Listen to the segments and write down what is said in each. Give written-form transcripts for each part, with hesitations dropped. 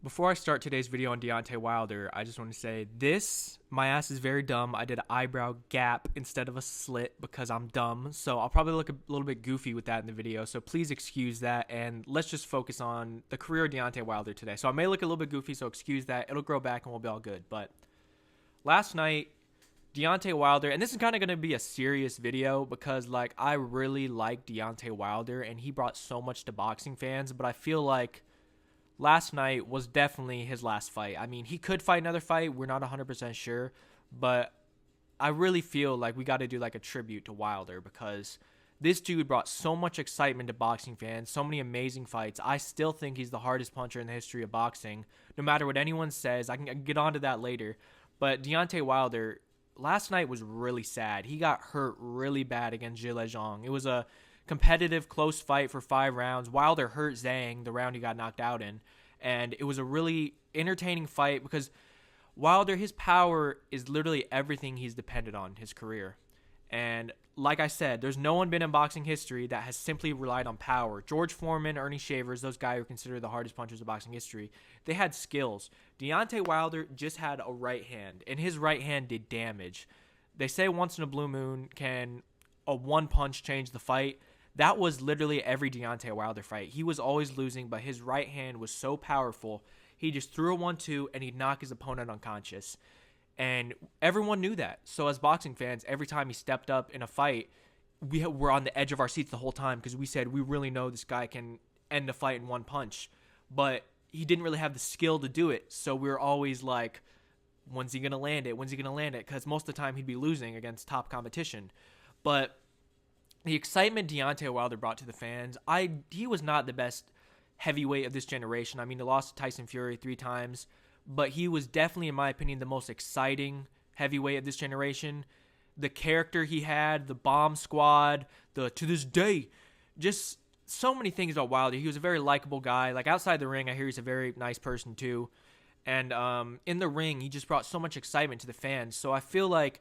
Before I start today's video on Deontay Wilder, I just want to say my ass is very dumb. I did an eyebrow gap instead of a slit because I'm dumb. So I'll probably look a little bit goofy with that in the video. So please excuse that. And let's just focus on the career of Deontay Wilder today. So I may look a little bit goofy, so excuse that. It'll grow back and we'll be all good. But last night, Deontay Wilder, and this is kind of going to be a serious video because I really like Deontay Wilder and he brought so much to boxing fans. But I feel like last night was definitely his last fight. I mean, he could fight another fight. We're not 100% sure. But I really feel like we got to do a tribute to Wilder because this dude brought so much excitement to boxing fans, so many amazing fights. I still think he's the hardest puncher in the history of boxing, no matter what anyone says. I can get onto that later. But Deontay Wilder, last night was really sad. He got hurt really bad against Zhilei Zhang. It was a competitive, close fight for 5 rounds. Wilder hurt Zhang the round he got knocked out in. And it was a really entertaining fight because Wilder, his power is literally everything he's depended on his career. And like I said, there's no one been in boxing history that has simply relied on power. George Foreman, Ernie Shavers, those guys are considered the hardest punchers of boxing history. They had skills. Deontay Wilder just had a right hand, and his right hand did damage. They say once in a blue moon can a one punch change the fight. That was literally every Deontay Wilder fight. He was always losing, but his right hand was so powerful. He just threw a 1-2 and he'd knock his opponent unconscious. And everyone knew that. So as boxing fans, every time he stepped up in a fight, we were on the edge of our seats the whole time because we said, we really know this guy can end the fight in one punch. But he didn't really have the skill to do it. So we were always like, when's he going to land it? When's he going to land it? Because most of the time he'd be losing against top competition. But the excitement Deontay Wilder brought to the fans, he was not the best heavyweight of this generation. I mean, he lost to Tyson Fury 3 times, but he was definitely, in my opinion, the most exciting heavyweight of this generation. The character he had, the bomb squad, to this day, just so many things about Wilder. He was a very likable guy. Outside the ring, I hear he's a very nice person too. And in the ring, he just brought so much excitement to the fans. So I feel like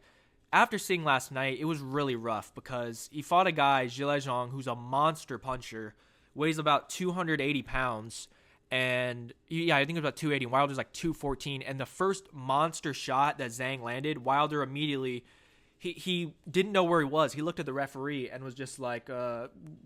after seeing last night, it was really rough because he fought a guy, Zhilei Zhang, who's a monster puncher, weighs about 280 pounds. And I think it was about 280. Wilder's 214. And the first monster shot that Zhang landed, Wilder immediately, he didn't know where he was. He looked at the referee and was just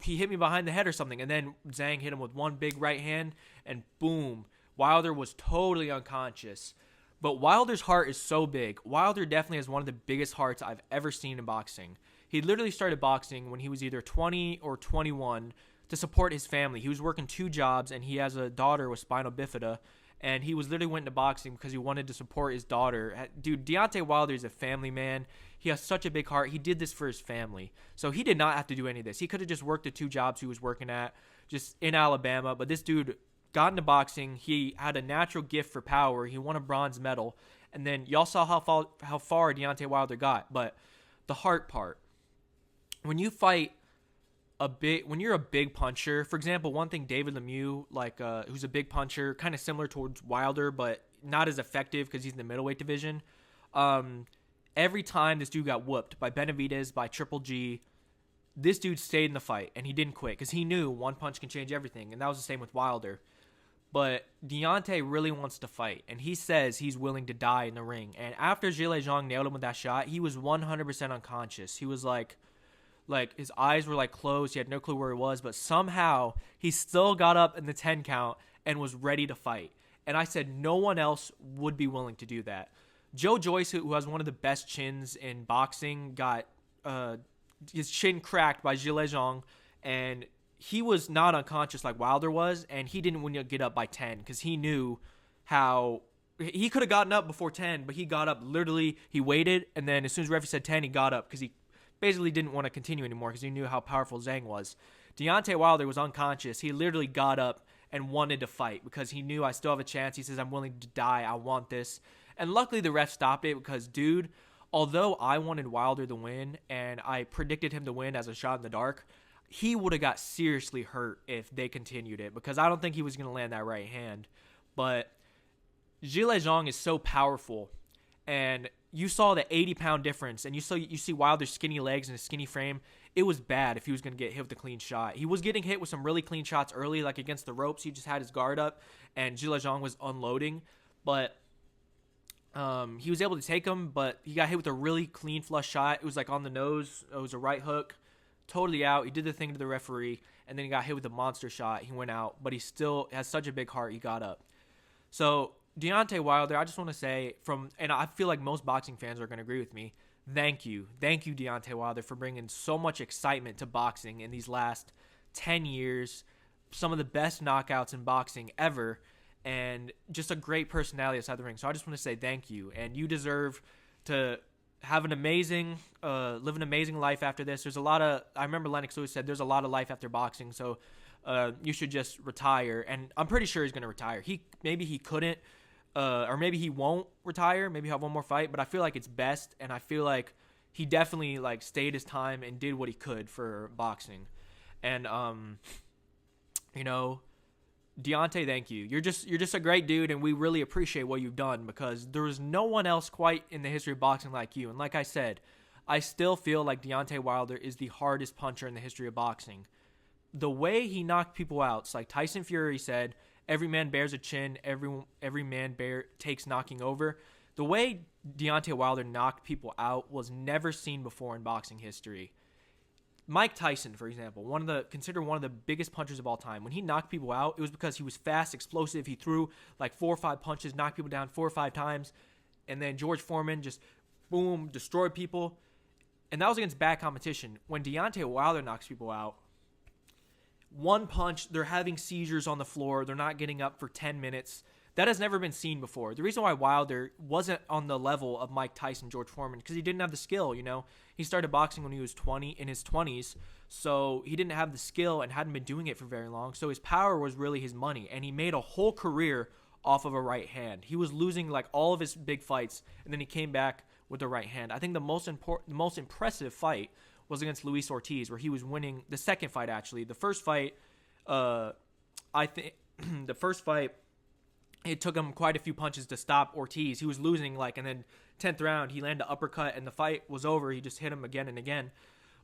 he hit me behind the head or something. And then Zhang hit him with one big right hand and boom, Wilder was totally unconscious. But Wilder's heart is so big. Wilder definitely has one of the biggest hearts I've ever seen in boxing. He literally started boxing when he was either 20 or 21 to support his family. He was working 2 jobs, and he has a daughter with spinal bifida, and he was literally went into boxing because he wanted to support his daughter. Dude, Deontay Wilder is a family man. He has such a big heart. He did this for his family. So he did not have to do any of this. He could have just worked the 2 jobs he was working at just in Alabama, but this dude got into boxing. He had a natural gift for power. He won a bronze medal. And then y'all saw how far Deontay Wilder got. But the heart part, when you fight when you're a big puncher, for example, one thing David Lemieux, who's a big puncher, kind of similar towards Wilder, but not as effective because he's in the middleweight division. Every time this dude got whooped by Benavidez, by Triple G, this dude stayed in the fight and he didn't quit because he knew one punch can change everything. And that was the same with Wilder. But Deontay really wants to fight, and he says he's willing to die in the ring. And after Zhilei Zhang nailed him with that shot, he was 100% unconscious. He was his eyes were closed. He had no clue where he was, but somehow he still got up in the 10 count and was ready to fight. And I said no one else would be willing to do that. Joe Joyce, who has one of the best chins in boxing, got his chin cracked by Zhilei Zhang, and he was not unconscious like Wilder was, and he didn't want to get up by 10 because he knew how he could have gotten up before 10, but he got up literally. He waited, and then as soon as the referee said 10, he got up because he basically didn't want to continue anymore because he knew how powerful Zhang was. Deontay Wilder was unconscious. He literally got up and wanted to fight because he knew I still have a chance. He says, I'm willing to die. I want this. And luckily the ref stopped it because, dude, although I wanted Wilder to win and I predicted him to win as a shot in the dark, he would have got seriously hurt if they continued it because I don't think he was going to land that right hand. But Zhilei Zhang is so powerful, and you saw the 80-pound difference, and you see Wilder's skinny legs and his skinny frame. it was bad if he was going to get hit with a clean shot. He was getting hit with some really clean shots early, like against the ropes. He just had his guard up, and Zhilei was unloading. But he was able to take him, but he got hit with a really clean flush shot. It was like on the nose. It was a right hook. Totally out. He did the thing to the referee, and then he got hit with a monster shot. He went out, but he still has such a big heart. He got up. So Deontay Wilder, I just want to say and I feel like most boxing fans are going to agree with me. Thank you, Deontay Wilder, for bringing so much excitement to boxing in these last 10 years. Some of the best knockouts in boxing ever, and just a great personality outside the ring. So I just want to say thank you, and you deserve to have an amazing, live an amazing life after this. There's a lot of, I remember Lennox Lewis said there's a lot of life after boxing, so you should just retire. And I'm pretty sure he's going to retire. Maybe he couldn't, or maybe he won't retire. Maybe he'll have one more fight, but I feel like it's best, and I feel like he definitely like stayed his time and did what he could for boxing. And you know, Deontay, thank you. You're just a great dude, and we really appreciate what you've done, because there was no one else quite in the history of boxing like you. And like I said, I still feel like Deontay Wilder is the hardest puncher in the history of boxing. The way he knocked people out, it's like Tyson Fury said, every man bears a chin, every man takes knocking over. The way Deontay Wilder knocked people out was never seen before in boxing history. Mike Tyson, for example, considered one of the biggest punchers of all time. When he knocked people out, it was because he was fast, explosive. He threw like 4 or 5 punches, knocked people down 4 or 5 times. And then George Foreman just, boom, destroyed people. And that was against bad competition. When Deontay Wilder knocks people out, one punch, they're having seizures on the floor. They're not getting up for 10 minutes. That has never been seen before. The reason why Wilder wasn't on the level of Mike Tyson, George Foreman, because he didn't have the skill, you know. He started boxing when he was in his 20s, so he didn't have the skill and hadn't been doing it for very long. So his power was really his money, and he made a whole career off of a right hand. He was losing like all of his big fights, and then he came back with the right hand. I think the most impressive fight was against Luis Ortiz, where he was winning the second fight, actually. The first fight, I think the first fight, it took him quite a few punches to stop Ortiz. He was losing, and then 10th round, he landed an uppercut, and the fight was over. He just hit him again and again.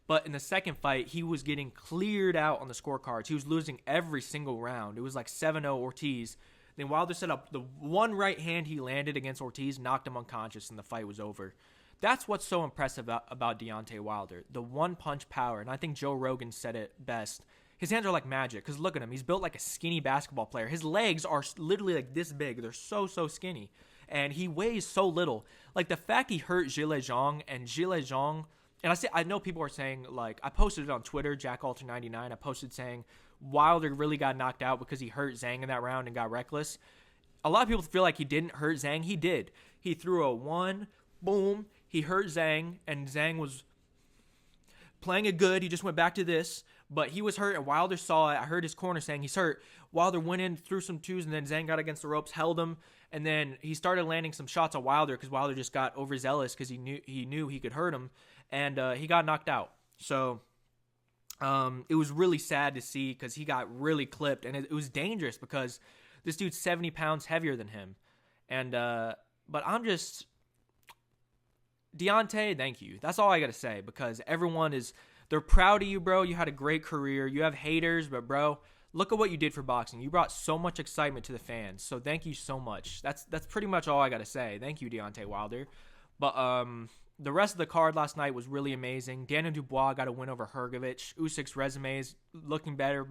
But in the second fight, he was getting cleared out on the scorecards. He was losing every single round. It was like 7-0 Ortiz. Then Wilder set up the one right hand he landed against Ortiz, knocked him unconscious, and the fight was over. That's what's so impressive about Deontay Wilder, the one-punch power. And I think Joe Rogan said it best. His hands are like magic, because look at him. He's built like a skinny basketball player. His legs are literally like this big. They're so skinny. And he weighs so little. Like, the fact he hurt Zhilei Zhang, and I know people are saying, like, I posted it on Twitter, JackAlter99. I posted saying Wilder really got knocked out because he hurt Zhang in that round and got reckless. A lot of people feel like he didn't hurt Zhang. He did. He threw a one, boom. He hurt Zhang, and Zhang was playing it good. He just went back to this, but he was hurt, and Wilder saw it. I heard his corner saying he's hurt. Wilder went in, threw some twos, and then Zhang got against the ropes, held him, and then he started landing some shots on Wilder because Wilder just got overzealous because he knew he could hurt him, and he got knocked out. So it was really sad to see because he got really clipped, and it was dangerous because this dude's 70 pounds heavier than him. And but I'm just... Deontay, thank you. That's all I got to say, because they're proud of you, bro. You had a great career. You have haters, but bro, look at what you did for boxing. You brought so much excitement to the fans. So thank you so much. That's pretty much all I got to say. Thank you, Deontay Wilder. But the rest of the card last night was really amazing. Daniel Dubois got a win over Hrgovic. Usyk's resume is looking better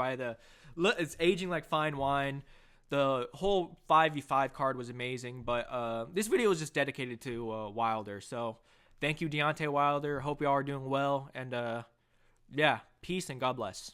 it's aging like fine wine. The whole 5v5 card was amazing, but this video is just dedicated to Wilder. So thank you, Deontay Wilder. Hope y'all are doing well, and yeah, peace and God bless.